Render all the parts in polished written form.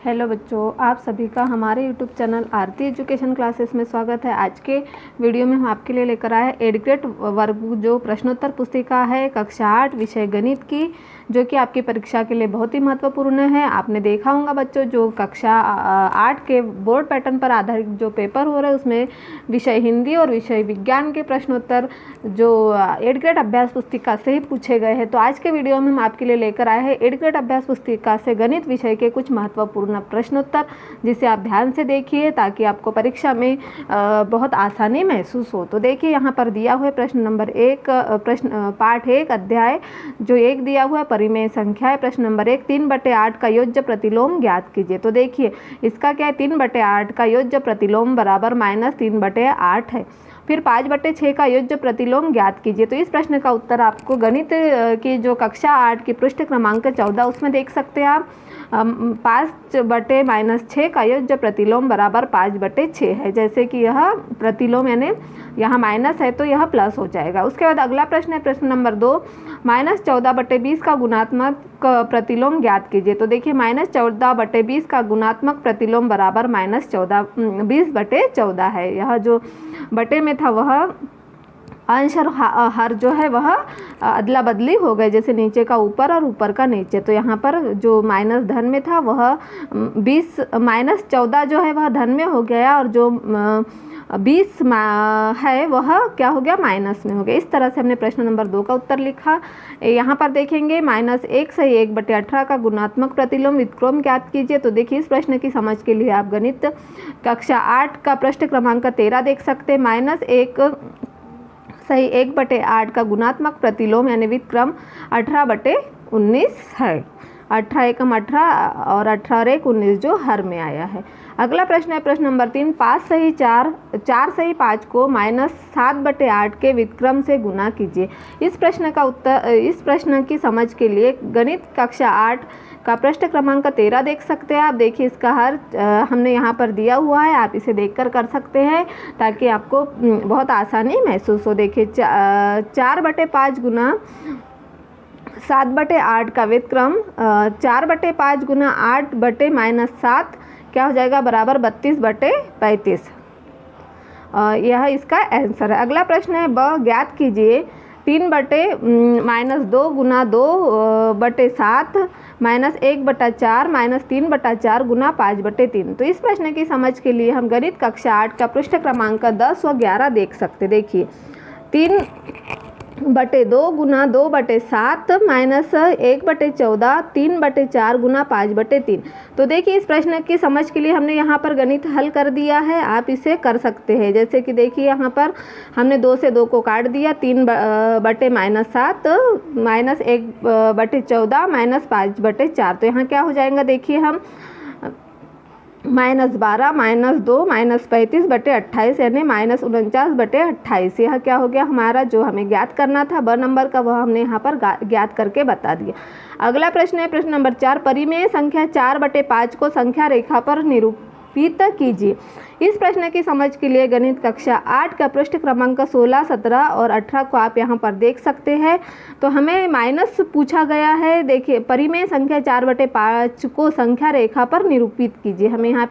Hello बच्चों, आप सभी का हमारे यूट्यूब चैनल आरती एजुकेशन क्लासेस में स्वागत है। आज के वीडियो में हम आपके लिए लेकर आए हैं एडग्रेड वर्ग जो प्रश्नोत्तर पुस्तिका है कक्षा 8 विषय गणित की, जो कि आपकी परीक्षा के लिए बहुत ही महत्वपूर्ण है। आपने देखा होगा बच्चों, जो कक्षा 8 के बोर्ड पैटर्न पर आधारित जो पेपर हो रहे हैं उसमें विषय हिंदी और विषय विज्ञान के प्रश्नोत्तर जो एडग्रेड अभ्यास पुस्तिका से ही पूछे गए हैं। तो आज के वीडियो में हम आपके लिए लेकर आए हैं एडग्रेड अभ्यास पुस्तिका से गणित विषय के कुछ महत्वपूर्ण प्रश्नोत्तर, जिसे आप ध्यान से देखिए ताकि आपको परीक्षा में बहुत आसानी महसूस हो। तो देखिए, यहाँ पर दिया हुआ है प्रश्न नंबर 1, प्रश्न पाठ 1 अध्याय जो 1 दिया हुआ है परिमेय संख्या है। प्रश्न नंबर 1, 3/8 का योज्य प्रतिलोम ज्ञात कीजिए। तो देखिए, इसका क्या है, 3/8 का योज्य प्रतिलोम बराबर -3/8 है। फिर 5/6 का योज्य प्रतिलोम ज्ञात कीजिए। तो इस प्रश्न का उत्तर आपको गणित की जो कक्षा 8 की पृष्ठ क्रमांक 14 उसमें देख सकते हैं आप। 5/-6 का योज्य प्रतिलोम बराबर 5/6 है। जैसे कि यह प्रतिलोम यानी यहाँ माइनस है तो यह प्लस हो जाएगा। उसके बाद अगला प्रश्न है प्रश्न नंबर 2, -14/20 का गुणात्मक प्रतिलोम ज्ञात कीजिए। तो देखिए, -14/20 का गुणात्मक प्रतिलोम बराबर -20/14 है। यह जो बटे में था वह अंश और हर जो है वह अदला बदली हो गए, जैसे नीचे का ऊपर और ऊपर का नीचे। तो यहाँ पर जो माइनस धन में था वह 20 -14 जो है वह धन में हो गया, और जो 20 है वह क्या हो गया, माइनस में हो गया। इस तरह से हमने प्रश्न नंबर 2 का उत्तर लिखा। यहाँ पर देखेंगे -1 से 1/18 का गुणात्मक प्रतिलोम व्युत्क्रम ज्ञात कीजिए। तो देखिए, इस प्रश्न की समझ के लिए आप गणित कक्षा 8 का पृष्ठ क्रमांक 13 देख सकते हैं। -1 सही 1/8 का गुणात्मक प्रतिलोम यानी व्युत्क्रम 18/19 है। 18 एकम 18 और 18 और 1 19 जो हर में आया है। अगला प्रश्न है प्रश्न नंबर 3, 5 सही 4 सही 5 को -7/8 के व्युत्क्रम से गुना कीजिए। इस प्रश्न का उत्तर, इस प्रश्न की समझ के लिए गणित कक्षा 8 का पृष्ठ क्रमांक 13 देख सकते हैं आप। देखिए, इसका हर हमने यहाँ पर दिया हुआ है, आप इसे देखकर कर सकते हैं ताकि आपको बहुत आसानी महसूस हो। देखिए, 4/5 गुना 7/8 का व्युत्क्रम 4/5 गुना 8/-7 क्या हो जाएगा, बराबर 32/35। यह इसका आंसर है। अगला प्रश्न है ब, ज्ञात कीजिए 3/-2 गुना 2/7 -1/4 -3/4 गुना 5/3। तो इस प्रश्न की समझ के लिए हम गणित कक्षा 8 का पृष्ठ क्रमांक 10 व 11 देख सकते। देखिए, 3/2 गुना 2/7 -1/14 3/4 गुना 5/3। तो देखिए, इस प्रश्न की समझ के लिए हमने यहाँ पर गणित हल कर दिया है, आप इसे कर सकते हैं। जैसे कि देखिए, यहाँ पर हमने 2 से 2 को काट दिया, 3/-7 -1/14 -5/4। तो यहाँ क्या हो जाएगा, देखिए हम -12 -2 -35/28 यानी -49/28। यह क्या हो गया हमारा, जो हमें ज्ञात करना था ब नंबर का, वह हमने यहाँ पर ज्ञात करके बता दिया। अगला प्रश्न है प्रश्न नंबर 4, परिमेय संख्या 4/5 को संख्या रेखा पर निरूपित कीजिए। इस प्रश्न की समझ के लिए गणित कक्षा 8 का पृष्ठ क्रमांक 16, 17 और 18 को आप यहाँ पर देख सकते हैं। तो हमें माइनस पूछा गया है। देखिए, परिमेय संख्या 4/5 को संख्या रेखा पर निरूपित कीजिए। हमें यहाँ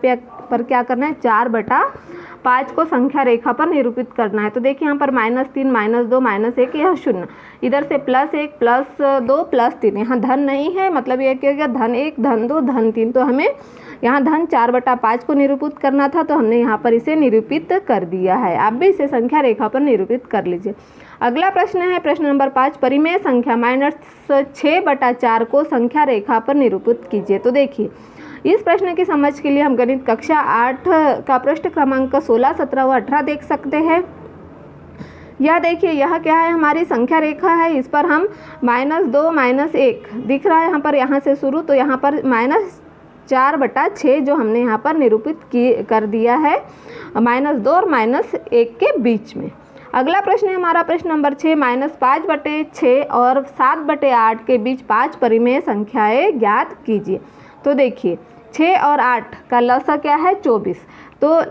पर क्या करना है, 4/5 को संख्या रेखा पर निरूपित करना है। तो देखिए, यहाँ पर -3 -2 -1 यह 0, इधर से +1 +2 +3। यहाँ धन नहीं है, मतलब यह क्या हो गया, धन 1 धन 2 धन 3। तो हमें यहाँ धन 4/5 को निरूपित करना था, तो हमने यहाँ पर इसे निरूपित कर दिया है। आप भी इसे संख्या रेखा पर निरूपित कर लीजिए। अगला प्रश्न है प्रश्न नंबर 5, परिमेय संख्या -6/4 को संख्या रेखा पर निरूपित कीजिए। तो देखिए, इस प्रश्न की समझ के लिए हम गणित कक्षा 8 का पृष्ठ क्रमांक 16, 17 व 18 देख सकते हैं। यह देखिए, यह क्या है, हमारी संख्या रेखा है। इस पर हम -2 -1 दिख रहा है यहाँ पर, यहाँ से शुरू, तो यहाँ पर -4/6 जो हमने यहाँ पर निरूपित कर दिया है -2 और -1 के बीच में। अगला प्रश्न है हमारा प्रश्न नंबर 6, -5/6 और 7/8 के बीच 5 परिमेय संख्याएं ज्ञात कीजिए। तो देखिए, 6 और 8 का लसा क्या है, 24। तो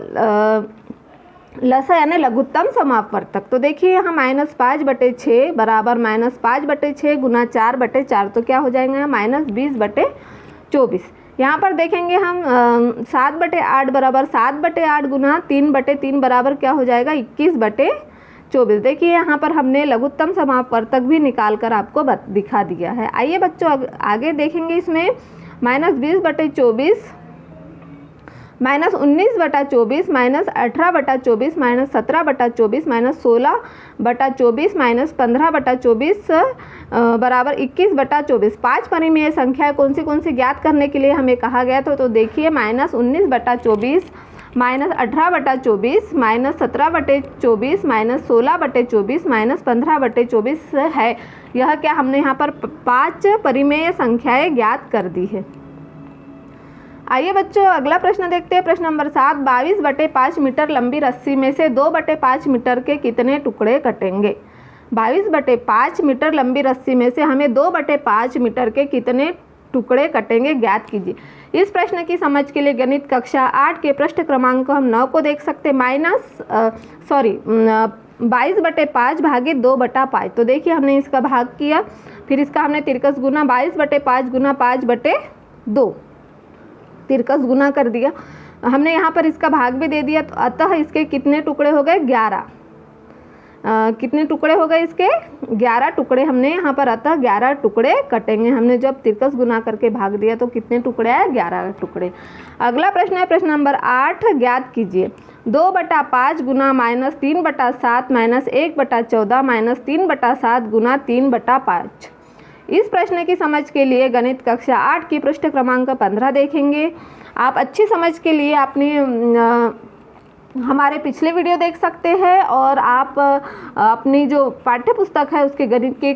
लसा यानी लघुत्तम समापवर्तक। तो देखिए, यहाँ -5/6 बराबर -5/6 गुना 4/4। तो क्या हो जाएगा, -20/24। यहाँ पर देखेंगे हम 7/8 बराबर 7/8 गुना 3/3 बराबर क्या हो जाएगा 21/24। देखिए यहाँ पर हमने लघुत्तम समापवर्तक भी निकाल कर आपको दिखा दिया है। आइए बच्चों आगे देखेंगे इसमें -20/24 -19/24 -18/24 -17/24 -16/24 -15/24 बराबर 21/24। 5 परिमेय संख्या कौन सी ज्ञात करने के लिए हमें कहा गया था। तो देखिए -19/24 -18/24 -17/24 -16/24 -15/24 है। यह क्या हमने यहाँ पर 5 परिमेय संख्याएं ज्ञात कर दी है। आइए बच्चों अगला प्रश्न देखते हैं। प्रश्न नंबर 7, 22/5 मीटर लंबी रस्सी में से 2/5 मीटर के कितने टुकड़े कटेंगे। 22/5 मीटर लंबी रस्सी में से हमें 2/5 मीटर के कितने टुकड़े कटेंगे ज्ञात कीजिए। इस प्रश्न की समझ के लिए गणित कक्षा 8 के पृष्ठ क्रमांक हम 9 को देख सकते हैं। 22/5 भागे 2/5। तो देखिए हमने इसका भाग किया, फिर इसका हमने तिरकस गुना 22/5 गुना 5/2 तिरकस गुना कर दिया। हमने यहाँ पर इसका भाग भी दे दिया। तो अतः इसके कितने टुकड़े हो गए 11। कितने टुकड़े हो गए इसके 11 टुकड़े हमने यहाँ पर अतः 11 टुकड़े कटेंगे। हमने जब तिरकस गुना करके भाग दिया तो कितने टुकड़े आए 11 टुकड़े। अगला प्रश्न है प्रश्न नंबर 8, ज्ञात कीजिए 2/5 गुना -3/7 -1/14 -3/7 गुना 3/5। इस प्रश्न की समझ के लिए गणित कक्षा 8 की पृष्ठ क्रमांक 15 देखेंगे। आप अच्छी समझ के लिए अपनी हमारे पिछले वीडियो देख सकते हैं और आप अपनी जो पाठ्य पुस्तक है उसके गणित के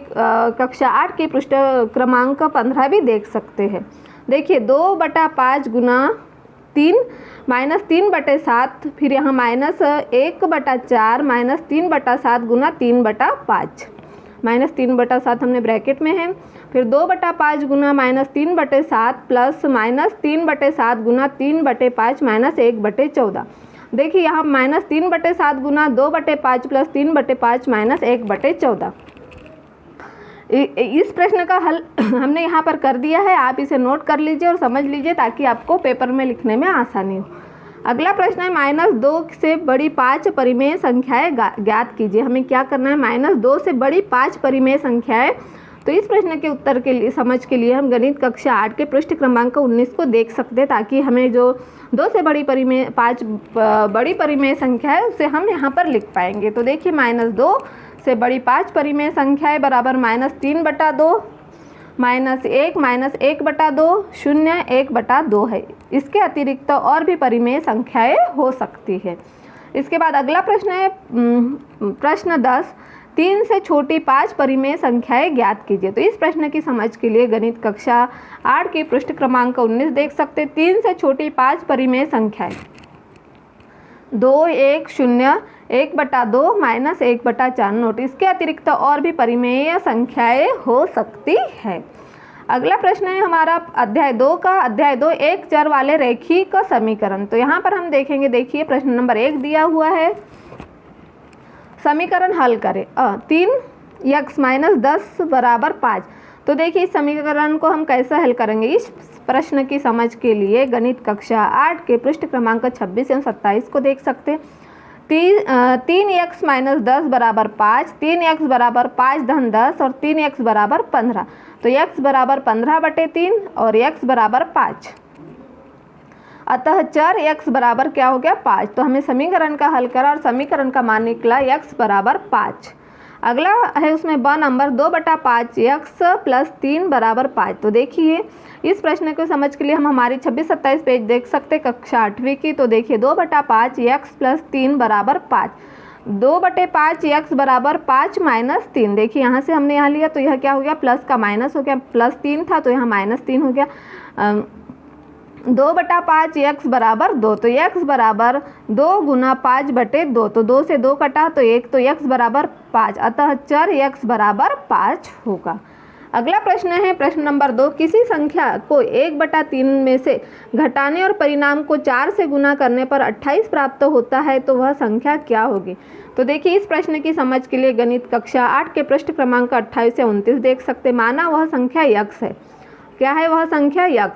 कक्षा 8 के पृष्ठ क्रमांक 15 भी देख सकते हैं। देखिए 2/5 गुना 3 -3/7, फिर यहाँ -1/4 -3/7 गुना 3/5। -3/7 हमने ब्रैकेट में है। फिर 2/5 गुना -3/7 प्लस -3/7 गुना 3/5 -1/14। देखिए यहाँ -3/7 गुना 2/5 प्लस 3/5 -1/14। इस प्रश्न का हल हमने यहाँ पर कर दिया है। आप इसे नोट कर लीजिए और समझ लीजिए ताकि आपको पेपर में लिखने में आसानी हो। अगला प्रश्न है -2 से बड़ी 5 परिमेय संख्याएं ज्ञात कीजिए। हमें क्या करना है -2 से बड़ी 5 परिमेय संख्याएं। तो इस प्रश्न के उत्तर के लिए समझ के लिए हम गणित कक्षा 8 के पृष्ठ क्रमांक 19 को देख सकते हैं ताकि हमें जो 2 से बड़ी 5 बड़ी परिमेय संख्या है उसे हम यहाँ पर लिख पाएंगे। तो देखिए -2 से बड़ी 5 परिमेय संख्याएं बराबर -3/2 -1 -1/2 0 1/2 है। इसके अतिरिक्त और भी परिमेय संख्याएं हो सकती है। इसके बाद अगला प्रश्न है प्रश्न 10, 3 से छोटी 5 परिमेय संख्याएं ज्ञात कीजिए। तो इस प्रश्न की समझ के लिए गणित कक्षा 8 के पृष्ठ क्रमांक 19 देख सकते हैं। 3 से छोटी 5 परिमेय संख्याएं 2 1 0 1/2 -1/4 नोट। इसके अतिरिक्त और भी परिमेय संख्याएं हो सकती है। अगला प्रश्न है हमारा अध्याय 2 का। अध्याय 2 एक चर वाले रैखिक समीकरण। तो यहाँ पर हम देखेंगे, देखिए प्रश्न नंबर 1 दिया हुआ है, समीकरण हल करें। 3x - 10 बराबर 5। तो देखिए इस समीकरण को हम कैसे हल करेंगे। इस प्रश्न की समझ के लिए गणित कक्षा 8 के पृष्ठ क्रमांक 26 एवं 27 को देख सकते हैं। 3x - 10 बराबर 5, 3x बराबर 5 धन 10 और 3x बराबर 15। तो x बराबर 15/3 और x बराबर 5। अतः चर x बराबर क्या हो गया 5। तो हमें समीकरण का हल करा और समीकरण का मान निकला x बराबर 5। अगला है उसमें ब नंबर 2/5x प्लस 3 बराबर 5। तो देखिए इस प्रश्न को समझ के लिए हम हमारी 26-27 पेज देख सकते हैं कक्षा 8वीं की। तो देखिए 2/5x प्लस 3 बराबर 5। 2/5x बराबर 5 - 3। देखिए यहाँ से हमने यहाँ लिया तो यह क्या हो गया प्लस का माइनस हो गया, +3 था तो यहाँ -3 हो गया। 2/5x बराबर 2। तो x बराबर 2 गुना 5/2। तो 2 से 2 कटा तो 1, तो x बराबर 5। अतः चर x बराबर 5 होगा। अगला प्रश्न है प्रश्न नंबर 2, किसी संख्या को 1/3 में से घटाने और परिणाम को 4 से गुना करने पर 28 प्राप्त होता है तो वह संख्या क्या होगी। तो देखिए इस प्रश्न की समझ के लिए गणित कक्षा 8 के पृष्ठ क्रमांक 28 से 29 देख सकते। माना वह संख्या x है। क्या है वह संख्या x।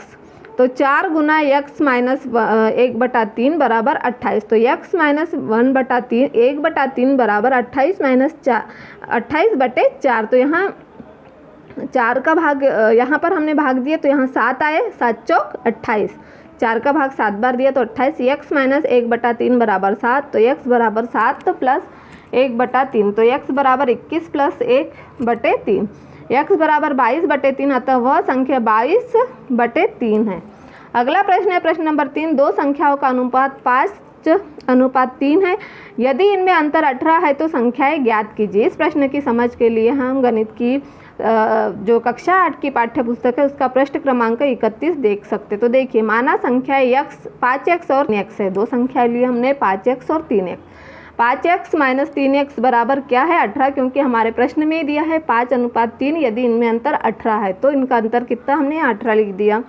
तो 4 गुना x माइनस 1/3 बराबर 28। तो x माइनस 1/3 1/3 बराबर 28 माइनस 28/4। तो यहाँ 4 का भाग यहाँ पर हमने भाग दिया तो यहाँ 7 आए, 7 चौक 28, 4 का भाग 7 बार दिया तो 28। x माइनस 1/3 बराबर 7। तो x बराबर 7 प्लस 1/3। तो x बराबर 21 प्लस 1/3। x बराबर 22/3, अतः वह संख्या 22/3 है। अगला प्रश्न है प्रश्न नंबर 3। दो संख्याओं का अनुपात 5:3 है। यदि इनमें अंतर 18 है तो संख्याएं ज्ञात कीजिए। इस प्रश्न की समझ के लिए हम गणित की जो कक्षा 8 की पाठ्य पुस्तक है उसका पृष्ठ क्रमांक 31 देख सकते। तो देखिए, माना संख्या x 5x और 3x है। दो संख्या लिए हमने 5x और 3x। 5x माइनस 3x बराबर क्या है? 18, क्योंकि हमारे प्रश्न में दिया है 5:3। यदि इनमें अंतर 18 है तो इनका अंतर कितना, हमने 18 लिख दिया।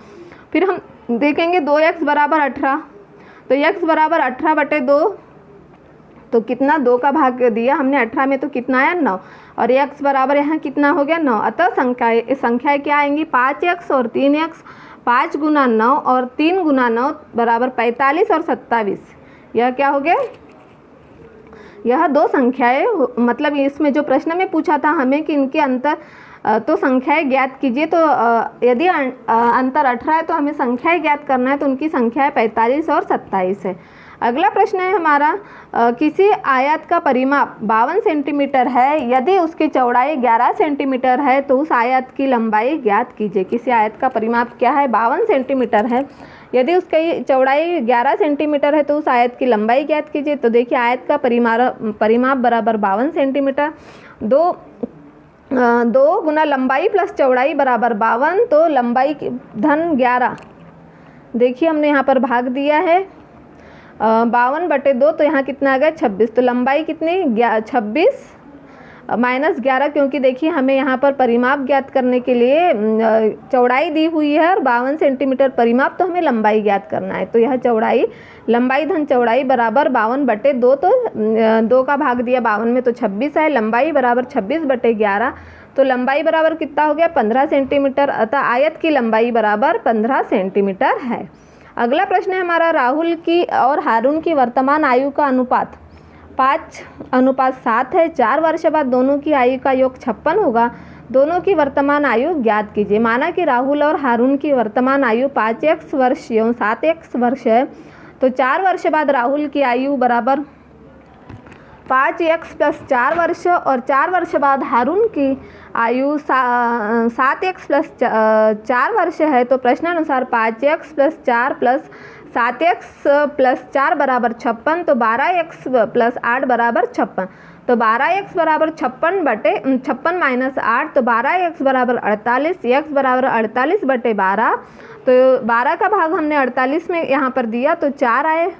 फिर हम देखेंगे 2x बराबर 18। तो x बराबर 18/2, तो कितना, 2 का भाग दिया हमने 18 में, तो कितना आया 9। और x बराबर यहाँ कितना हो गया 9। अतः संख्याएँ क्या आएंगी? 5x और 3x। 5 गुना 9 और 3 गुना 9 बराबर 45 और 27। यह क्या हो गया? यह दो संख्याएं, मतलब इसमें जो प्रश्न में पूछा था हमें कि इनके अंतर तो संख्याएं ज्ञात कीजिए। तो यदि अंतर 18 है तो हमें संख्याएं ज्ञात करना है, तो उनकी संख्याएं 45 और 27 है। अगला प्रश्न है हमारा, किसी आयत का परिमाप 52 सेंटीमीटर है। यदि उसकी चौड़ाई 11 सेंटीमीटर है तो उस आयत की लंबाई ज्ञात कीजिए। किसी आयत का परिमाप क्या है? 52 सेंटीमीटर है। यदि उसकी चौड़ाई 11 सेंटीमीटर है तो उस आयत की लंबाई ज्ञात कीजिए। तो देखिए, आयत का परिमाप बराबर 52 सेंटीमीटर। 2 गुना लंबाई प्लस चौड़ाई बराबर 52। तो लंबाई धन 11, देखिए हमने यहाँ पर भाग दिया है 52/2। तो यहाँ कितना आ गया? 26। तो लंबाई कितनी? 26 माइनस 11, क्योंकि देखिए हमें यहाँ पर परिमाप ज्ञात करने के लिए चौड़ाई दी हुई है और 52 सेंटीमीटर परिमाप, तो हमें लंबाई ज्ञात करना है। तो यह चौड़ाई, लंबाई धन चौड़ाई बराबर 52/2। तो 2 का भाग दिया 52 में, तो 26 है। लंबाई बराबर 26/11। तो लंबाई बराबर कितना हो गया? 15 सेंटीमीटर। अतः आयत की लंबाई बराबर 15 सेंटीमीटर है। अगला प्रश्न है हमारा, राहुल की और हारून की वर्तमान आयु का अनुपात 5:7 है। 4 वर्ष बाद दोनों की आयु का योग 56 होगा। दोनों की वर्तमान आयु ज्ञात कीजिए। माना कि राहुल और हारून की वर्तमान आयु 5x वर्ष एवं 7x वर्ष है। तो 4 वर्ष बाद राहुल की आयु बराबर 5x प्लस 4 वर्ष, और 4 वर्ष बाद हारून की आयु 7x प्लस 4 वर्ष है। तो प्रश्नानुसार 5x plus 4 plus 7x plus 4 बराबर 56। तो 12x प्लस 8 बराबर 56। तो 12x बराबर 56 माइनस 8। तो 12x बराबर 48। x बराबर 48/12। तो 12 का भाग हमने 48 में यहाँ पर दिया, तो 4 आए,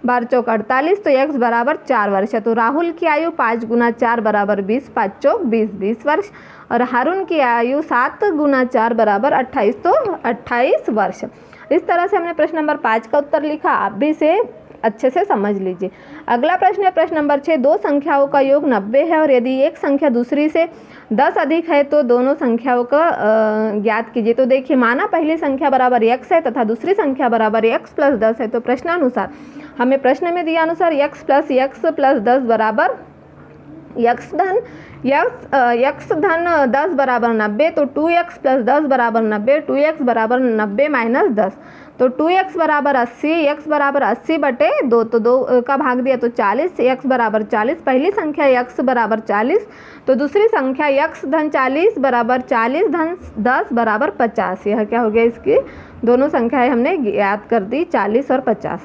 12 चौक 48। तो x बराबर 4 वर्ष है। तो राहुल की आयु 5 गुना 4 बराबर 20, 5 चौक 20 वर्ष। और हारून की आयु 7 गुना 4 बराबर 28, तो 28 वर्ष। इस तरह से हमने प्रश्न नंबर 5 का उत्तर लिखा। आप भी इसे अच्छे से समझ लीजिए। अगला प्रश्न है प्रश्न नंबर 6। दो संख्याओं का योग 90 है और यदि एक संख्या दूसरी से 10 अधिक है तो दोनों संख्याओं का ज्ञात कीजिए। तो देखिए, माना पहली संख्या बराबर x है तथा दूसरी संख्या बराबर x प्लस 10 है। तो प्रश्नानुसार हमें प्रश्न में दिया अनुसार x प्लस 10 बराबर x धन 10 बराबर 90। तो 2x प्लस 10 बराबर 90। 2x बराबर 90 माइनस 10। तो 2x बराबर 80, x बराबर 80/2। तो 2 का भाग दिया तो 40, x बराबर 40। पहली संख्या x बराबर 40, तो दूसरी संख्या x धन 40 बराबर 40 धन 10 बराबर 50। यह क्या हो गया? इसकी दोनों संख्याएं हमने ज्ञात कर दी, 40 और 50।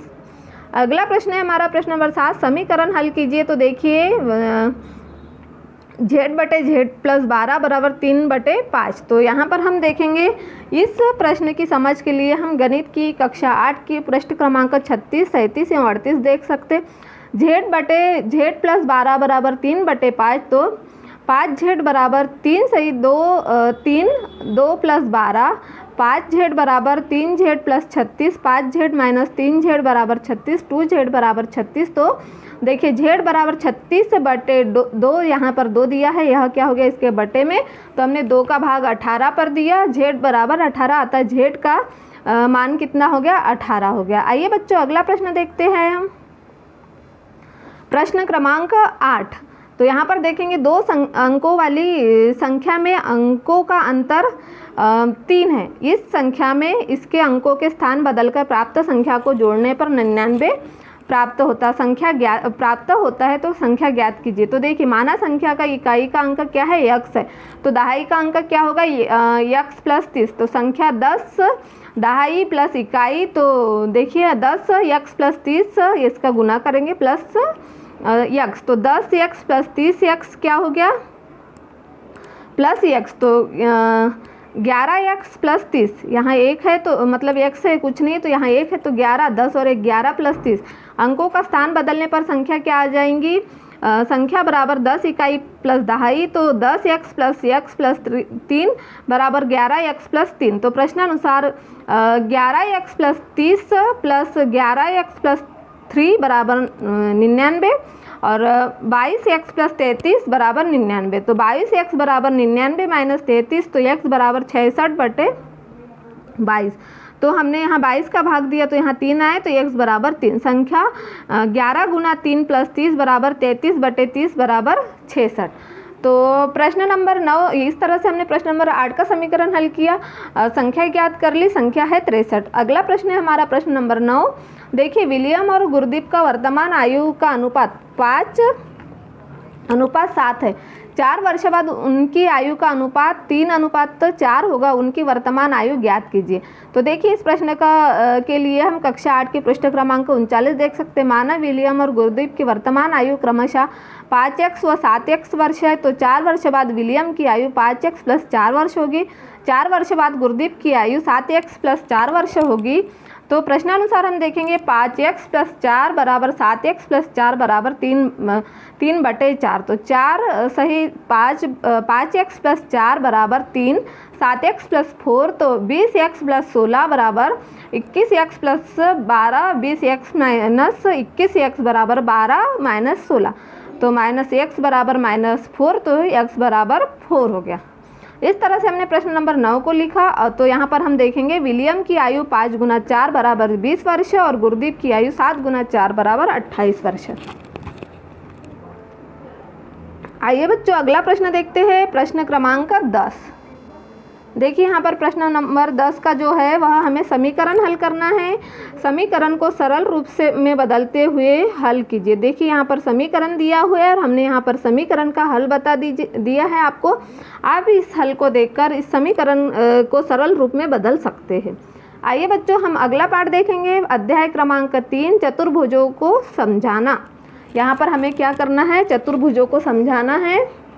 अगला प्रश्न है हमारा प्रश्न नंबर 7। समीकरण हल कीजिए। तो देखिए, z/z प्लस 12 बराबर 3/5। तो यहाँ पर हम देखेंगे, इस प्रश्न की समझ के लिए हम गणित की कक्षा 8 की पृष्ठ क्रमांक 36, 37 एवं 38 देख सकते। z प्लस 12 बराबर 3/5। तो 5z बराबर 3 सही 2 प्लस 12। 5z बराबर 3z plus 36। 5z minus 3z बराबर 36। 2z बराबर 36। तो देखिए, z बराबर 36/2, यहाँ पर 2 दिया है, यह क्या हो गया? इसके बटे में। तो हमने 2 का भाग 18 पर दिया, z बराबर 18। अतः z का मान कितना हो गया, 18 हो गया। आइए बच्चों अगला प्रश्न देखते हैं हम, प्रश्न क्रमांक 8। तो यहाँ पर देखेंगे दो अंकों वाली संख्या में अंकों का अंतर 3 है। इस संख्या में इसके अंकों के स्थान बदलकर प्राप्त संख्या को जोड़ने पर 99 प्राप्त होता है, तो संख्या ज्ञात कीजिए। तो देखिए माना संख्या का इकाई का अंक क्या है, x है, तो दहाई का अंक क्या होगा, x प्लस 30। तो संख्या 10 दहाई प्लस इकाई, तो देखिए 10 x प्लस 30 इसका गुना करेंगे प्लस x, तो 10x प्लस 30x क्या हो गया, प्लस x, तो 11x प्लस 30, यहाँ 1 है तो मतलब x है कुछ नहीं, तो यहाँ 1 है तो 11, 10 और 1 11 प्लस 30। अंकों का स्थान बदलने पर संख्या क्या आ जाएंगी, संख्या बराबर 10 इकाई प्लस दहाई, तो 10x प्लस x प्लस 3 बराबर 11x प्लस 3। तो प्रश्नानुसार 11x plus 30 plus 11x plus 3 बराबर 99 और 22x प्लस 33 बराबर 99। तो 22x बराबर 99 माइनस 33, तो x बराबर 66/22। तो हमने यहाँ 22 का भाग दिया तो यहाँ 3 आए, तो x बराबर 3। संख्या 11 गुना 3 प्लस 30 बराबर 33/30 बराबर 66। तो प्रश्न नंबर 9, इस तरह से हमने प्रश्न नंबर 8 का समीकरण हल किया, संख्या ज्ञात कर ली, संख्या है 63। अगला प्रश्न है हमारा प्रश्न नंबर 9। देखिए विलियम और गुरदीप का वर्तमान आयु का अनुपात 5:7 है। 4 वर्ष बाद उनकी आयु का अनुपात 3:4 होगा। उनकी वर्तमान आयु ज्ञात कीजिए। तो देखिए इस प्रश्न के लिए हम कक्षा 8 की पृष्ठ क्रमांक 39 देख सकते हैं। माना विलियम और गुरदीप की वर्तमान आयु क्रमशः 5x व 7x वर्ष है, तो 4 वर्ष बाद विलियम की आयु 5x प्लस 4 वर्ष होगी। 4 वर्ष बाद गुरदीप की आयु 7x प्लस 4 वर्ष होगी। तो प्रश्नानुसार हम देखेंगे 5x प्लस 4 बराबर 7x प्लस 4 बराबर 3/4। तो 4 सही 5x प्लस 4 बराबर 3, 7x प्लस 4 तो 20x प्लस 16 बराबर 21x plus 12, 20x minus 21x बराबर 12 माइनस 16, तो माइनस x बराबर -4, तो x बराबर 4 हो गया। इस तरह से हमने प्रश्न नंबर 9 को लिखा। तो यहाँ पर हम देखेंगे विलियम की आयु 5 गुना 4 बराबर 20 वर्ष है और गुरदीप की आयु 7 गुना 4 बराबर 28 वर्ष है। आइए बच्चों अगला प्रश्न देखते हैं, प्रश्न क्रमांक 10। देखिए यहाँ पर प्रश्न नंबर 10 का जो है वह हमें समीकरण हल करना है। समीकरण को सरल रूप से में बदलते हुए हल कीजिए। देखिए यहाँ पर समीकरण दिया हुआ है और हमने यहाँ पर समीकरण का हल बता दिया है आपको। आप इस हल को देखकर इस समीकरण को सरल रूप में बदल सकते हैं। आइए बच्चों हम अगला पाठ देखेंगे, अध्याय क्रमांक 3 चतुर्भुजों को समझाना। यहाँ पर हमें क्या करना है, चतुर्भुजों को समझाना है।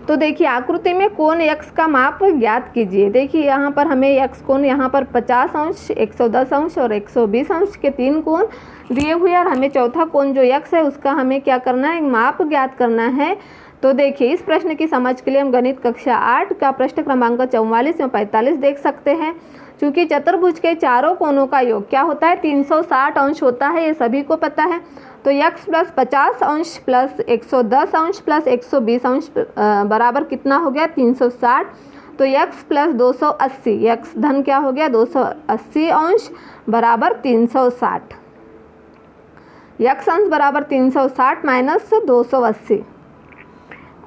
तो देखिए आकृति में कोण x का माप ज्ञात कीजिए। देखिए यहाँ पर हमें x कोण यहाँ पर 50 अंश, 110 अंश और 120 अंश के 3 कोण दिए हुए और हमें चौथा कोण जो x है उसका हमें क्या करना है, माप ज्ञात करना है। तो देखिए इस प्रश्न की समझ के लिए हम गणित कक्षा 8 का पृष्ठ क्रमांक 44 या 45 देख सकते हैं। चूँकि चतुर्भुज के चारों कोणों का योग क्या होता है, 360 अंश होता है, ये सभी को पता है। तो x प्लस 50 अंश प्लस 110 अंश प्लस 120 अंश बराबर कितना हो गया, 360। तो x प्लस 280, x धन क्या हो गया, 280 अंश बराबर 360। x अंश बराबर 360 माइनस 280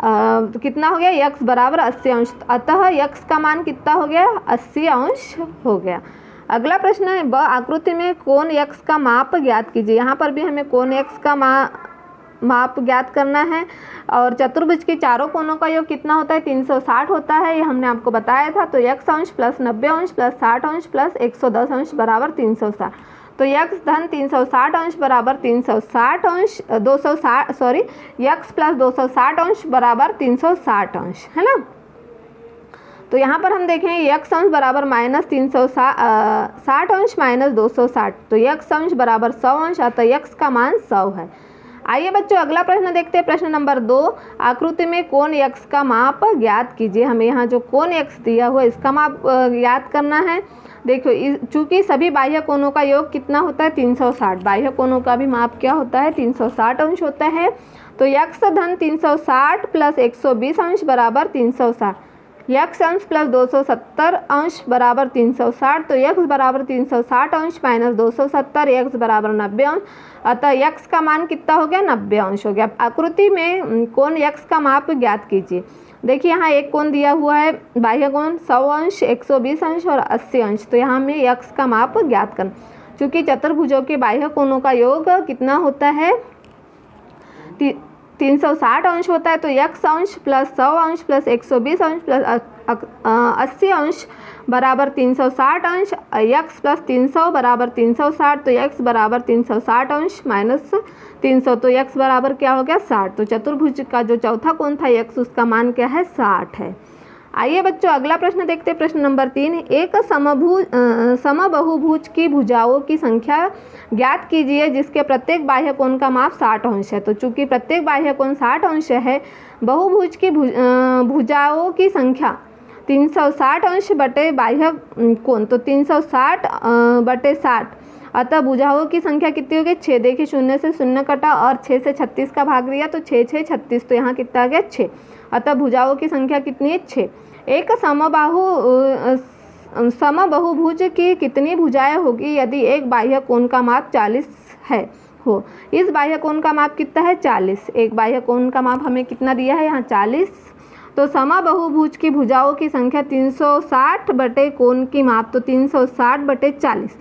तो कितना हो गया, x बराबर 80 अंश। अतः x का मान कितना हो गया, 80 अंश हो गया। अगला प्रश्न है ब आकृति में कोण x का माप ज्ञात कीजिए। यहाँ पर भी हमें कोण x का माप ज्ञात करना है और चतुर्भुज के चारों कोणों का योग कितना होता है, 360 होता है, ये हमने आपको बताया था। तो x अंश प्लस 90 अंश प्लस 60 अंश प्लस 110 अंश बराबर 360। तो x धन 360 अंश बराबर 360 अंश 260 सॉरी x प्लस 260 अंश बराबर 360 अंश, है ना। तो यहाँ पर हम देखें x अंश बराबर माइनस 360 अंश माइनस 260, तो x अंश बराबर 100 अंश, अतः x का मान 100 है। आइए बच्चों अगला प्रश्न देखते हैं, प्रश्न नंबर 2 आकृति में कोण x का माप ज्ञात कीजिए। हमें यहाँ जो कोण x दिया हुआ है इसका माप ज्ञात करना है। देखो चूँकि सभी बाह्य कोणों का योग कितना होता है, 360, बाह्य कोणों का भी माप क्या होता है, 360 अंश होता है। तो x धन 360 प्लस 120 अंश बराबर 360, x अंश प्लस 270 अंश बराबर 360, तो x बराबर 360 अंश माइनस 270, x बराबर 90 अंश। अतः x का मान कितना हो गया, 90 अंश हो गया। आकृति में कोण x का माप ज्ञात कीजिए। देखिए यहाँ एक कोण दिया हुआ है, बाह्य कोण 100 अंश, 120 अंश और 80 अंश। तो यहाँ हमें x का माप ज्ञात करना, चूँकि चतुर्भुजों के बाह्य कोणों का योग कितना होता है, 360 अंश होता है। तो x अंश प्लस 100 अंश प्लस 120 अंश प्लस 80 अंश बराबर 360 अंश, x प्लस 300 बराबर 360, तो x बराबर 360 अंश माइनस 300, तो x बराबर क्या हो गया, 60। तो चतुर्भुज का जो चौथा कोण था x, उसका मान क्या है, 60 है। आइए बच्चों अगला प्रश्न देखते हैं। प्रश्न नंबर 3, एक समबाहुभुज की भुजाओं की संख्या ज्ञात कीजिए जिसके प्रत्येक बाह्य कोण का माप 60 अंश है। तो चूंकि प्रत्येक बाह्य कोण 60 अंश है, बहुभुज की भुजाओं की संख्या 360 अंश बटे बाह्य कोण, तो 360 बटे 60, अतः भुजाओं की संख्या कितनी होगी, 6। देखिए 0 से 0 कटा और 6 से 36 का भाग दिया, तो 6 6 36, तो यहाँ कितना आ गया, 6। अतः भुजाओं की संख्या कितनी है, 6। एक समबाहुभुज की कितनी भुजाएं होगी यदि एक बाह्य कोण का माप 40 है हो। इस बाह्य कोण का माप कितना है, 40। एक बाह्य कोण का माप हमें कितना दिया है यहाँ, 40। तो समबाहुभुज की भुजाओं की संख्या 360 बटे कोण की माप, तो 360 बटे 40।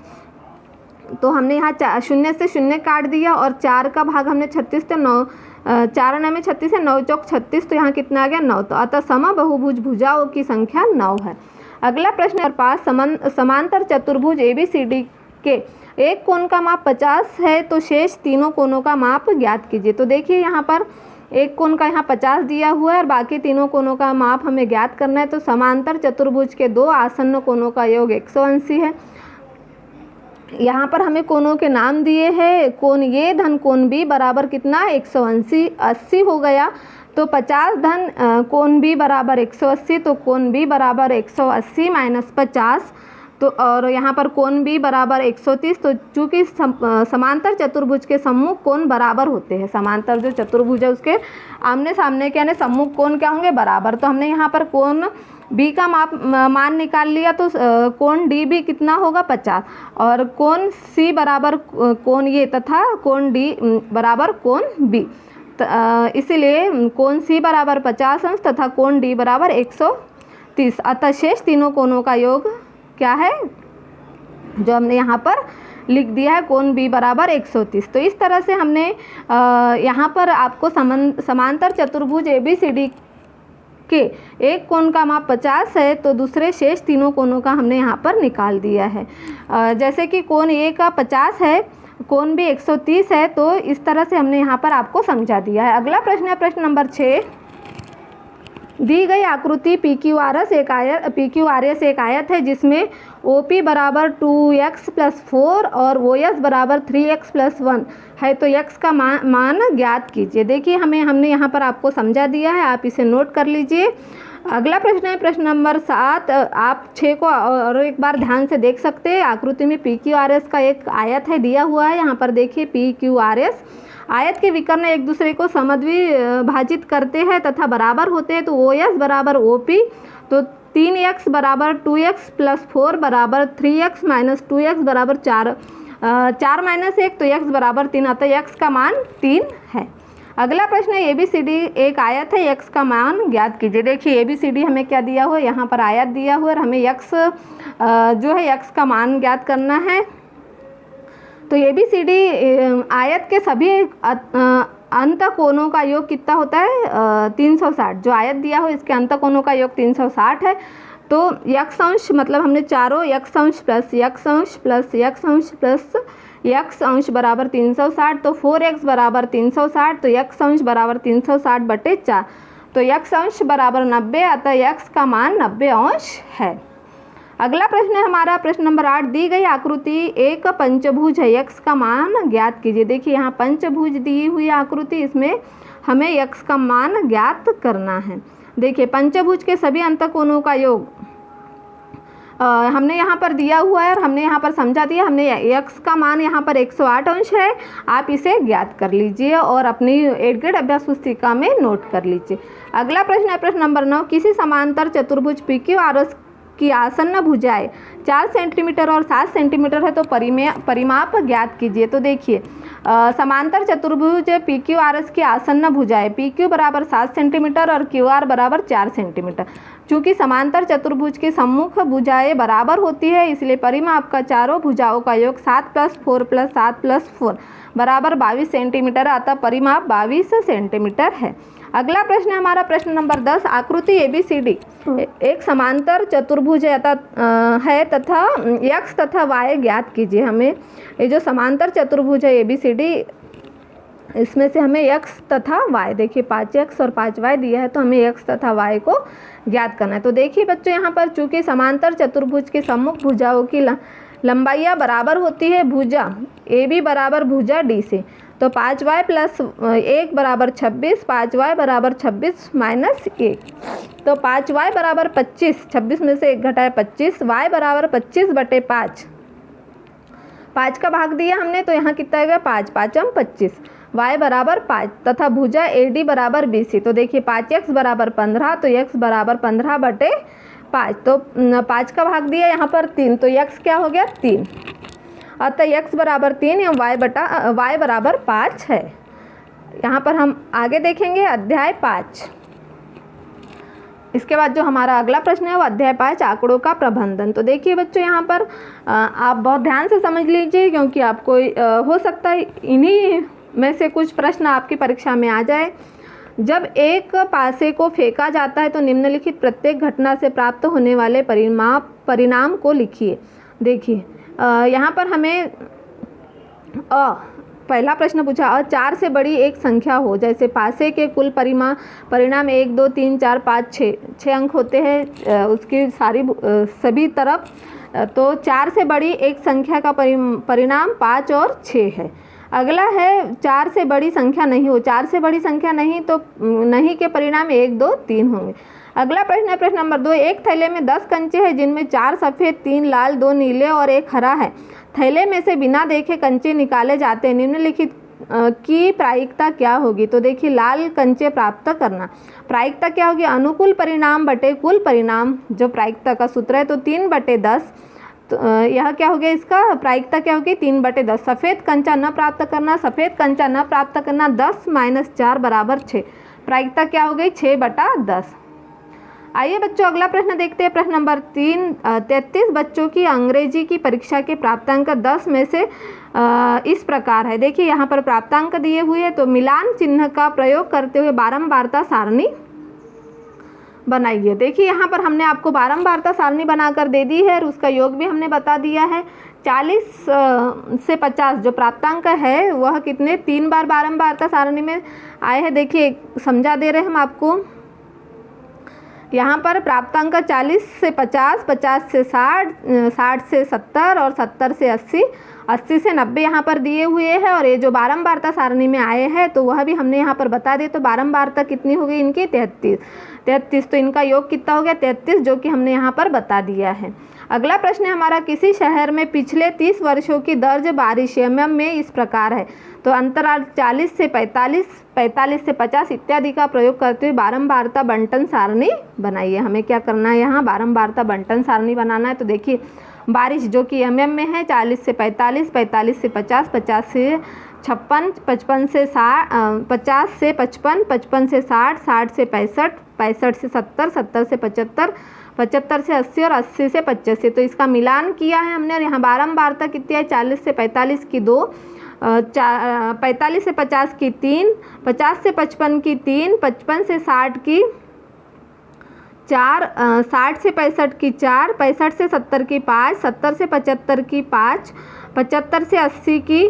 तो हमने यहाँ 0 से 0 काट दिया और 4 का भाग हमने 36 से 9, 4 9 में 36 है, 9 चौक 36, तो यहाँ कितना आ गया, 9। तो अतः समबाहुभुज भुजाओं की संख्या 9 है। अगला प्रश्न नंबर 5, समांतर चतुर्भुज ABCD के एक कोण का माप 50 है, तो शेष तीनों कोणों का माप ज्ञात कीजिए। तो देखिए यहाँ पर एक कोण का यहाँ 50 दिया हुआ है और बाकी तीनों कोणों का माप हमें ज्ञात करना है। तो समांतर चतुर्भुज के दो आसन्न कोणों का योग 180 है। यहाँ पर हमें कोणों के नाम दिए हैं, कोण ए धन कोण बी बराबर कितना, 180 हो गया। तो 50 धन कोण बी बराबर 180, तो कोण बी बराबर 180 माइनस 50, तो और यहाँ पर कोण बी बराबर 130। तो चूँकि समांतर चतुर्भुज के सम्मुख कोण बराबर होते हैं, समांतर जो चतुर्भुज है उसके आमने सामने के यानी सम्मुख कोण क्या होंगे, बराबर। तो हमने यहाँ पर कोण बी का मान निकाल लिया, तो कोण डी भी कितना होगा, 50, और कोण सी बराबर कोण ए तथा कोण डी बराबर कोण बी। इसीलिए कोण सी बराबर 50 अंश तथा कोण डी बराबर 130। अतः शेष तीनों कोणों का योग क्या है, जो हमने यहाँ पर लिख दिया है, कोण बी बराबर 130। तो इस तरह से हमने यहाँ पर आपको समांतर चतुर्भुज ABCD के एक कोण का माप 50 है, तो दूसरे शेष तीनों कोणों का हमने यहाँ पर निकाल दिया है। जैसे कि कोण ए का 50 है, कोण बी 130 है, तो इस तरह से हमने यहाँ पर आपको समझा दिया है। अगला प्रश्न है प्रश्न नंबर 6, दी गई आकृति PQRS एक आयत है जिसमें OP बराबर 2x प्लस 4 और OS बराबर 3x प्लस 1 है। तो x का मान ज्ञात कीजिए। देखिए हमने यहाँ पर आपको समझा दिया है, आप इसे नोट कर लीजिए। अगला प्रश्न है प्रश्न नंबर 7, आप 6 को और एक बार ध्यान से देख सकते हैं। आकृति में PQRS का एक आयत है दिया हुआ है, यहाँ पर देखिए PQRS आयत के विकर्ण एक दूसरे को समद्विभाजित करते हैं तथा बराबर होते हैं। तो OS बराबर OP, तो 3x बराबर 2x प्लस 4 बराबर 3x माइनस 2x बराबर 4 माइनस 1, तो x बराबर 3, अतः x का मान 3 है। अगला प्रश्न है ABCD एक आयत है, x का मान ज्ञात कीजिए। देखिए ABCD हमें क्या दिया हुआ है, यहाँ पर आयत दिया हुआ है और हमें x जो है x का मान ज्ञात करना है। तो ABCD आयत के सभी अंत कोणों का योग कितना होता है, 360। जो आयत दिया हो इसके अंत कोणों का योग 360 है। तो x अंश मतलब हमने चारों x अंश प्लस x अंश प्लस x अंश प्लस x अंश बराबर 360, तो 4x बराबर 360, तो x अंश बराबर 360 बटे 4, तो x अंश बराबर 90, अतः x का मान 90 अंश है। अगला प्रश्न है हमारा प्रश्न नंबर 8, दी गई आकृति एक पंचभुज है, x का मान ज्ञात कीजिए। देखिए यहाँ पंचभुज दी हुई आकृति, इसमें हमें x का मान ज्ञात करना है। देखिए पंचभुज के सभी अंतःकोणों का योग हमने यहाँ पर दिया हुआ है और हमने यहाँ पर समझा दिया। हमने x का मान यहाँ पर 108 अंश है, आप इसे ज्ञात कर लीजिए और अपनी 8th ग्रेड अभ्यास पुस्तिका में नोट कर लीजिए। अगला प्रश्न है प्रश्न नंबर 9, किसी समांतर चतुर्भुज PQRS की आसन्न भुजाएं 4 सेंटीमीटर और 7 सेंटीमीटर है, तो परिमाप ज्ञात कीजिए। तो देखिए समांतर चतुर्भुज PQRS की आसन्न भुजाएं PQ बराबर 7 सेंटीमीटर और QR बराबर 4 सेंटीमीटर। चूँकि समांतर चतुर्भुज की सम्मुख भुजाएं बराबर होती है, इसलिए परिमाप का चारों भुजाओं का योग 7 + 4 + 7 + 4 बराबर 22 सेंटीमीटर, अतः परिमाप 22 सेंटीमीटर है। अगला प्रश्न है हमारा प्रश्न नंबर 10, आकृति ABCD एक समांतर चतुर्भुज है तथा x तथा y ज्ञात कीजिए। हमें ये जो समांतर चतुर्भुज है ABCD, इसमें से हमें x तथा y, देखिए 5x और 5y दिया है, तो हमें x तथा y को ज्ञात करना है। तो देखिए बच्चों यहाँ पर चूँकि समांतर चतुर्भुज की सम्मुख भुजाओं की लंबाइयाँ बराबर होती है, भुजा AB बराबर भुजा D से, तो 5y + 1 बराबर 26, 5y बराबर 26 - 1, तो 5y बराबर 25, 26 में से 1 घटाए 25, y बराबर 25/5, 5 का भाग दिया हमने, तो यहाँ कितना आएगा 5, 5 × 25, y बराबर 5 तथा भुजा AD बराबर BC। तो देखिए 5x बराबर 15, तो x बराबर 15/5, तो 5 का भाग दिया यहाँ पर 3, तो x क्या हो गया 3, अतः x बराबर 3 या y बराबर 5 है। यहाँ पर हम आगे देखेंगे अध्याय 5। इसके बाद जो हमारा अगला प्रश्न है वो अध्याय 5 आंकड़ों का प्रबंधन। तो देखिए बच्चों यहाँ पर आप बहुत ध्यान से समझ लीजिए, क्योंकि आपको हो सकता है इन्हीं में से कुछ प्रश्न आपकी परीक्षा में आ जाए। जब एक पासे को फेंका जाता है तो निम्नलिखित प्रत्येक घटना से प्राप्त होने वाले परिणाम को लिखिए। देखिए यहाँ पर हमें पहला प्रश्न पूछा 4 से बड़ी एक संख्या हो, जैसे पासे के कुल परिणाम 1 2 3 4 5 6 अंक होते हैं उसकी सभी तरफ, तो 4 से बड़ी एक संख्या का परिणाम 5 और 6 है। अगला है 4 से बड़ी संख्या नहीं हो, 4 से बड़ी संख्या नहीं तो नहीं के परिणाम 1 2 3 होंगे। अगला प्रश्न है प्रश्न नंबर 2, एक थैले में 10 कंचे हैं जिनमें 4 सफ़ेद 3 लाल 2 नीले और 1 हरा है। थैले में से बिना देखे कंचे निकाले जाते हैं, निम्नलिखित की प्रायिकता क्या होगी। तो देखिए लाल कंचे प्राप्त करना, प्रायिकता क्या होगी अनुकूल परिणाम बटे कुल परिणाम, जो प्रायिकता का सूत्र है, तो 3/10, तो यह क्या हो गया इसका प्रायिकता क्या होगी 3/10। सफ़ेद कंचा न प्राप्त करना, सफ़ेद कंचा न प्राप्त करना 10 - 4 बराबर 6, प्रायिकता क्या हो गई 6/10। आइए बच्चों अगला प्रश्न देखते हैं प्रश्न नंबर 3, 33 बच्चों की अंग्रेजी की परीक्षा के प्राप्तांक 10 में से इस प्रकार है। देखिए यहाँ पर प्राप्तांक दिए हुए हैं, तो मिलान चिन्ह का प्रयोग करते हुए बारंबारता सारणी बनाइए। देखिए यहाँ पर हमने आपको बारंबारता सारणी बनाकर दे दी है और उसका योग भी हमने बता दिया है। 40 से 50 जो प्राप्तांक है वह कितने 3 बार बारंबारता सारणी में आए हैं। देखिए समझा दे रहे हैं हम आपको, यहाँ पर प्राप्तांक 40 से 50, 50 से 60, 60 से 70 और 70 से 80, 80 से 90 यहाँ पर दिए हुए हैं। और ये जो बारंबारता सारणी में आए हैं तो वह भी हमने यहाँ पर बता दिए। तो बारंबारता कितनी हो गई इनकी 33, तो इनका योग कितना हो गया 33, जो कि हमने यहाँ पर बता दिया है। अगला प्रश्न है हमारा, किसी शहर में पिछले 30 वर्षों की दर्ज बारिश mm में इस प्रकार है। तो अंतराल 40 से 45, 45 से 50 इत्यादि का प्रयोग करते हुए बारंबारता बंटन सारणी बनाइए। हमें क्या करना है यहाँ बारंबारता बंटन सारणी बनाना है। तो देखिए बारिश जो कि mm में है 40 से 45, 45 से 50, 50 से 56, 55 से 60, 50 से 55, 55 से 60, 60 से 65, 65 से 70, 70 से 75, 75 से 80 और 80 से 85। तो इसका मिलान किया है हमने और यहाँ बारंबारता कितनी है 40 से 45 की 2, 45 से 50 की 3, 50 से 55 की 3, 55 से 60 की 4, 60 से 65 की 4, 65 से 70 की 5, 70 से 75 की 5, 75 से 80 की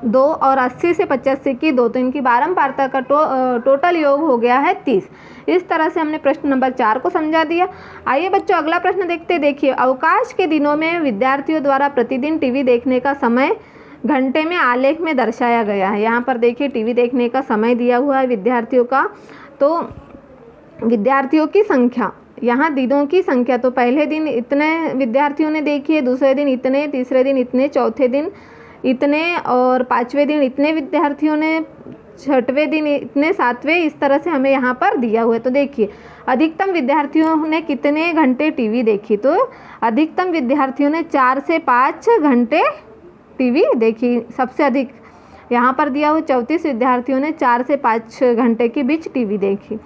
2 और 80 से 85 की 2। तो इनकी बारंबारता का टोटल योग हो गया है 30। इस तरह से हमने प्रश्न नंबर 4 को समझा दिया। आइए बच्चों अगला प्रश्न देखते हैं। देखिए अवकाश के दिनों में विद्यार्थियों द्वारा प्रतिदिन टीवी देखने का समय घंटे में आलेख में दर्शाया गया है। यहाँ पर देखिए टीवी देखने का समय दिया हुआ है विद्यार्थियों का, तो विद्यार्थियों की संख्या यहाँ दिनों की संख्या, तो पहले दिन इतने विद्यार्थियों ने देखी है, दूसरे दिन इतने, तीसरे दिन इतने, चौथे दिन इतने और पाँचवें दिन इतने विद्यार्थियों ने, छठवें दिन इतने, सातवें, इस तरह से हमें यहाँ पर दिया हुआ है। तो देखिए अधिकतम विद्यार्थियों ने कितने घंटे टीवी देखी, तो अधिकतम विद्यार्थियों ने 4 से 5 घंटे टीवी देखी। सबसे अधिक यहाँ पर दिया हुआ 34 विद्यार्थियों ने 4 से 5 घंटे के बीच टीवी देखी।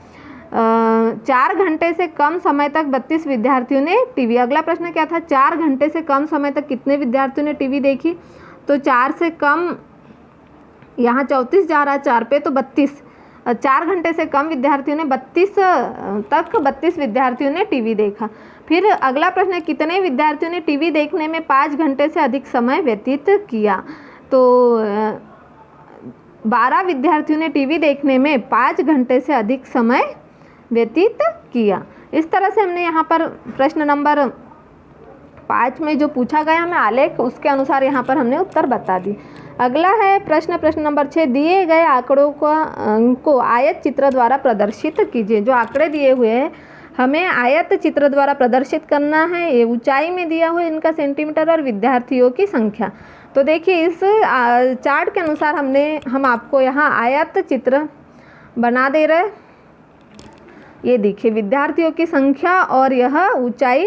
4 घंटे से कम समय तक 32 विद्यार्थियों ने टीवी। अगला प्रश्न क्या था, 4 घंटे से कम समय तक कितने विद्यार्थियों ने टीवी देखी, तो 4 से कम, यहाँ 34 जा रहा है 4 पे, तो 32। 4 घंटे से कम विद्यार्थियों ने 32 विद्यार्थियों ने टीवी देखा। फिर अगला प्रश्न है, कितने विद्यार्थियों ने टीवी देखने में 5 घंटे से अधिक समय व्यतीत किया, तो 12 विद्यार्थियों ने टीवी देखने में 5 घंटे से अधिक समय व्यतीत किया। इस तरह से हमने यहाँ पर प्रश्न नंबर 5 में जो पूछा गया हमें आलेख, उसके अनुसार यहाँ पर हमने उत्तर बता दी। अगला है प्रश्न नंबर 6, दिए गए आंकड़ों को आयत चित्र द्वारा प्रदर्शित कीजिए। जो आंकड़े दिए हुए हैं हमें आयत चित्र द्वारा प्रदर्शित करना है। ये ऊंचाई में दिया हुआ है इनका सेंटीमीटर और विद्यार्थियों की संख्या। तो देखिए इस चार्ट के अनुसार हम आपको यहाँ आयत चित्र बना दे रहे। ये देखिए विद्यार्थियों की संख्या और यह ऊंचाई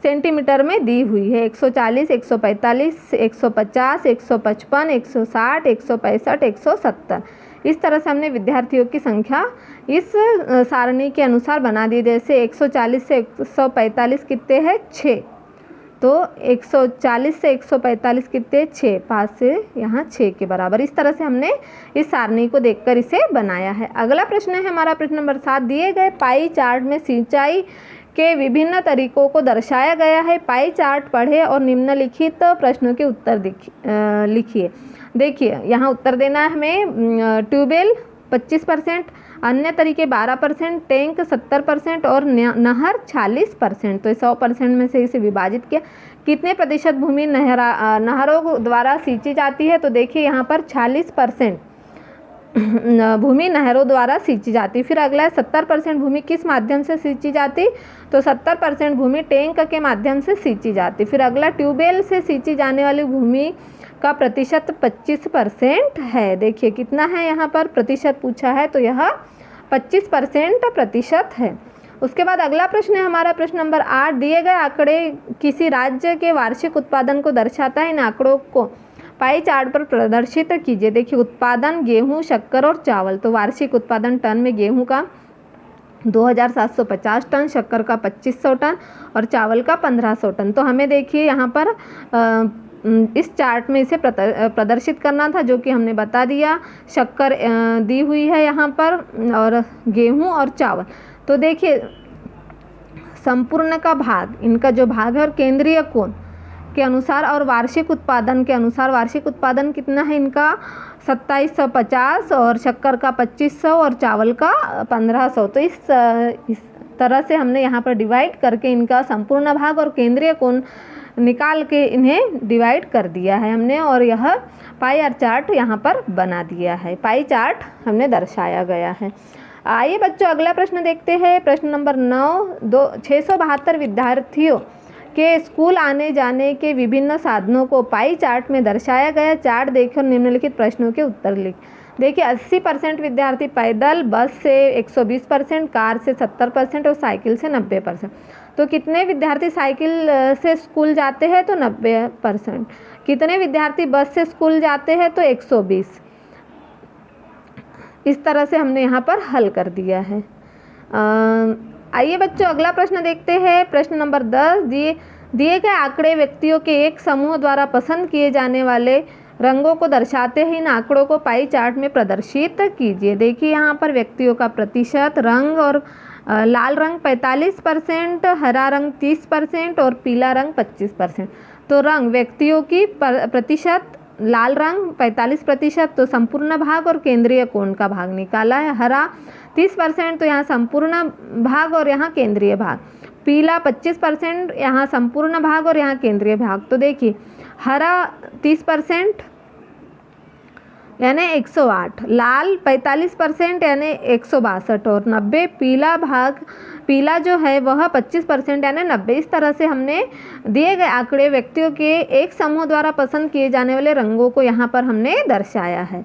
सेंटीमीटर में दी हुई है। 140, 145, 150, 155, 160, 165, 170, इस तरह से हमने विद्यार्थियों की संख्या इस सारणी के अनुसार बना दी। जैसे 140 से 145 कितने हैं, 6, तो 140 से 145 कितने, 6, 5 से यहाँ 6 के बराबर। इस तरह से हमने इस सारणी को देखकर इसे बनाया है। अगला प्रश्न है हमारा प्रश्न नंबर 7, दिए गए पाई चार्ट में सिंचाई के विभिन्न तरीकों को दर्शाया गया है। पाई चार्ट पढ़े और निम्नलिखित प्रश्नों के उत्तर लिखिए। देखिए यहाँ उत्तर देना है हमें। ट्यूबवेल 25%, अन्य तरीके 12%, टैंक 70% और नहर 40%। तो 100% में से इसे विभाजित किया। कितने प्रतिशत भूमि नहरों द्वारा सींची जाती है, तो देखिए यहाँ पर 40% भूमि नहरों द्वारा सींची जाती। फिर अगला है 70% भूमि किस माध्यम से सींची जाती, तो 70% भूमि टैंक के माध्यम से सींची जाती। फिर अगला ट्यूबवेल से सींची जाने वाली भूमि का प्रतिशत 25% है। देखिए कितना है यहाँ पर प्रतिशत पूछा है, तो यह 25% प्रतिशत है। उसके बाद अगला प्रश्न है हमारा प्रश्न नंबर 8, दिए गए आंकड़े किसी राज्य के वार्षिक उत्पादन को दर्शाता है। इन आंकड़ों को पाई चार्ट पर प्रदर्शित कीजिए। देखिए उत्पादन गेहूं, शक्कर और चावल। तो वार्षिक उत्पादन टन में गेहूं का 2750 टन, शक्कर का 2500 टन और चावल का 1500 टन। तो हमें देखिए यहाँ पर इस चार्ट में इसे प्रदर्शित करना था, जो कि हमने बता दिया। शक्कर दी हुई है यहाँ पर और गेहूं और चावल। तो देखिए संपूर्ण का भाग, इनका जो भाग है और केंद्रीय कोण के अनुसार और वार्षिक उत्पादन के अनुसार, वार्षिक उत्पादन कितना है इनका 2750 और शक्कर का 2500 और चावल का 1500। तो इस तरह से हमने यहाँ पर डिवाइड करके इनका संपूर्ण भाग और केंद्रीय कोण निकाल के इन्हें डिवाइड कर दिया है हमने, और यह पाई चार्ट यहाँ पर बना दिया है। पाई चार्ट हमने दर्शाया गया है। आइए बच्चों अगला प्रश्न देखते हैं। प्रश्न नंबर 9, 672 विद्यार्थियों के स्कूल आने जाने के विभिन्न साधनों को पाई चार्ट में दर्शाया गया। चार्ट देखकर निम्नलिखित प्रश्नों के उत्तर लिख। देखिए 80% विद्यार्थी पैदल, बस से 120%, कार से 70% और साइकिल से 90%। तो कितने विद्यार्थी साइकिल से स्कूल जाते हैं, तो 90%। कितने विद्यार्थी बस से स्कूल जाते हैं, तो 120। इस तरह से हमने यहाँ पर हल कर दिया है। आइए बच्चों अगला प्रश्न देखते हैं। प्रश्न नंबर 10, दिए गए आंकड़े व्यक्तियों के एक समूह द्वारा पसंद किए जाने वाले रंगों को दर्शाते हैं। इन आंकड़ों को पाई चार्ट में प्रदर्शित कीजिए। देखिए यहाँ पर व्यक्तियों का प्रतिशत, रंग और लाल रंग 45%, हरा रंग 30% और पीला रंग 25%। तो रंग व्यक्तियों की प्रतिशत, लाल रंग 45%, तो संपूर्ण भाग और केंद्रीय कोण का भाग निकाला है। हरा 30%, तो यहाँ संपूर्ण भाग और यहाँ केंद्रीय भाग। पीला 25%, यहाँ संपूर्ण भाग और यहाँ केंद्रीय भाग। तो देखिए हरा 30%, यानी 108, लाल 45% यानी 162 और 90, पीला जो है वह 25% यानी 90। इस तरह से हमने दिए गए आंकड़े व्यक्तियों के एक समूह द्वारा पसंद किए जाने वाले रंगों को यहाँ पर हमने दर्शाया है।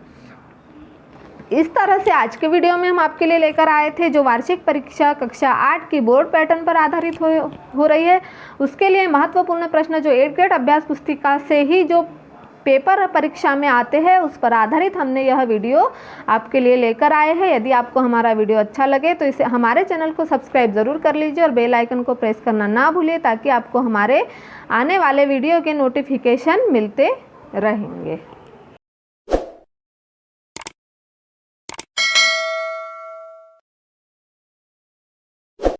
इस तरह से आज के वीडियो में हम आपके लिए लेकर आए थे जो वार्षिक परीक्षा कक्षा 8 की बोर्ड पैटर्न पर आधारित हो रही है, उसके लिए महत्वपूर्ण प्रश्न जो 8th ग्रेड अभ्यास पुस्तिका से ही जो पेपर परीक्षा में आते हैं उस पर आधारित हमने यह वीडियो आपके लिए लेकर आए हैं। यदि आपको हमारा वीडियो अच्छा लगे तो इसे हमारे चैनल को सब्सक्राइब ज़रूर कर लीजिए और बेल आइकन को प्रेस करना ना भूलिए ताकि आपको हमारे आने वाले वीडियो के नोटिफिकेशन मिलते रहेंगे।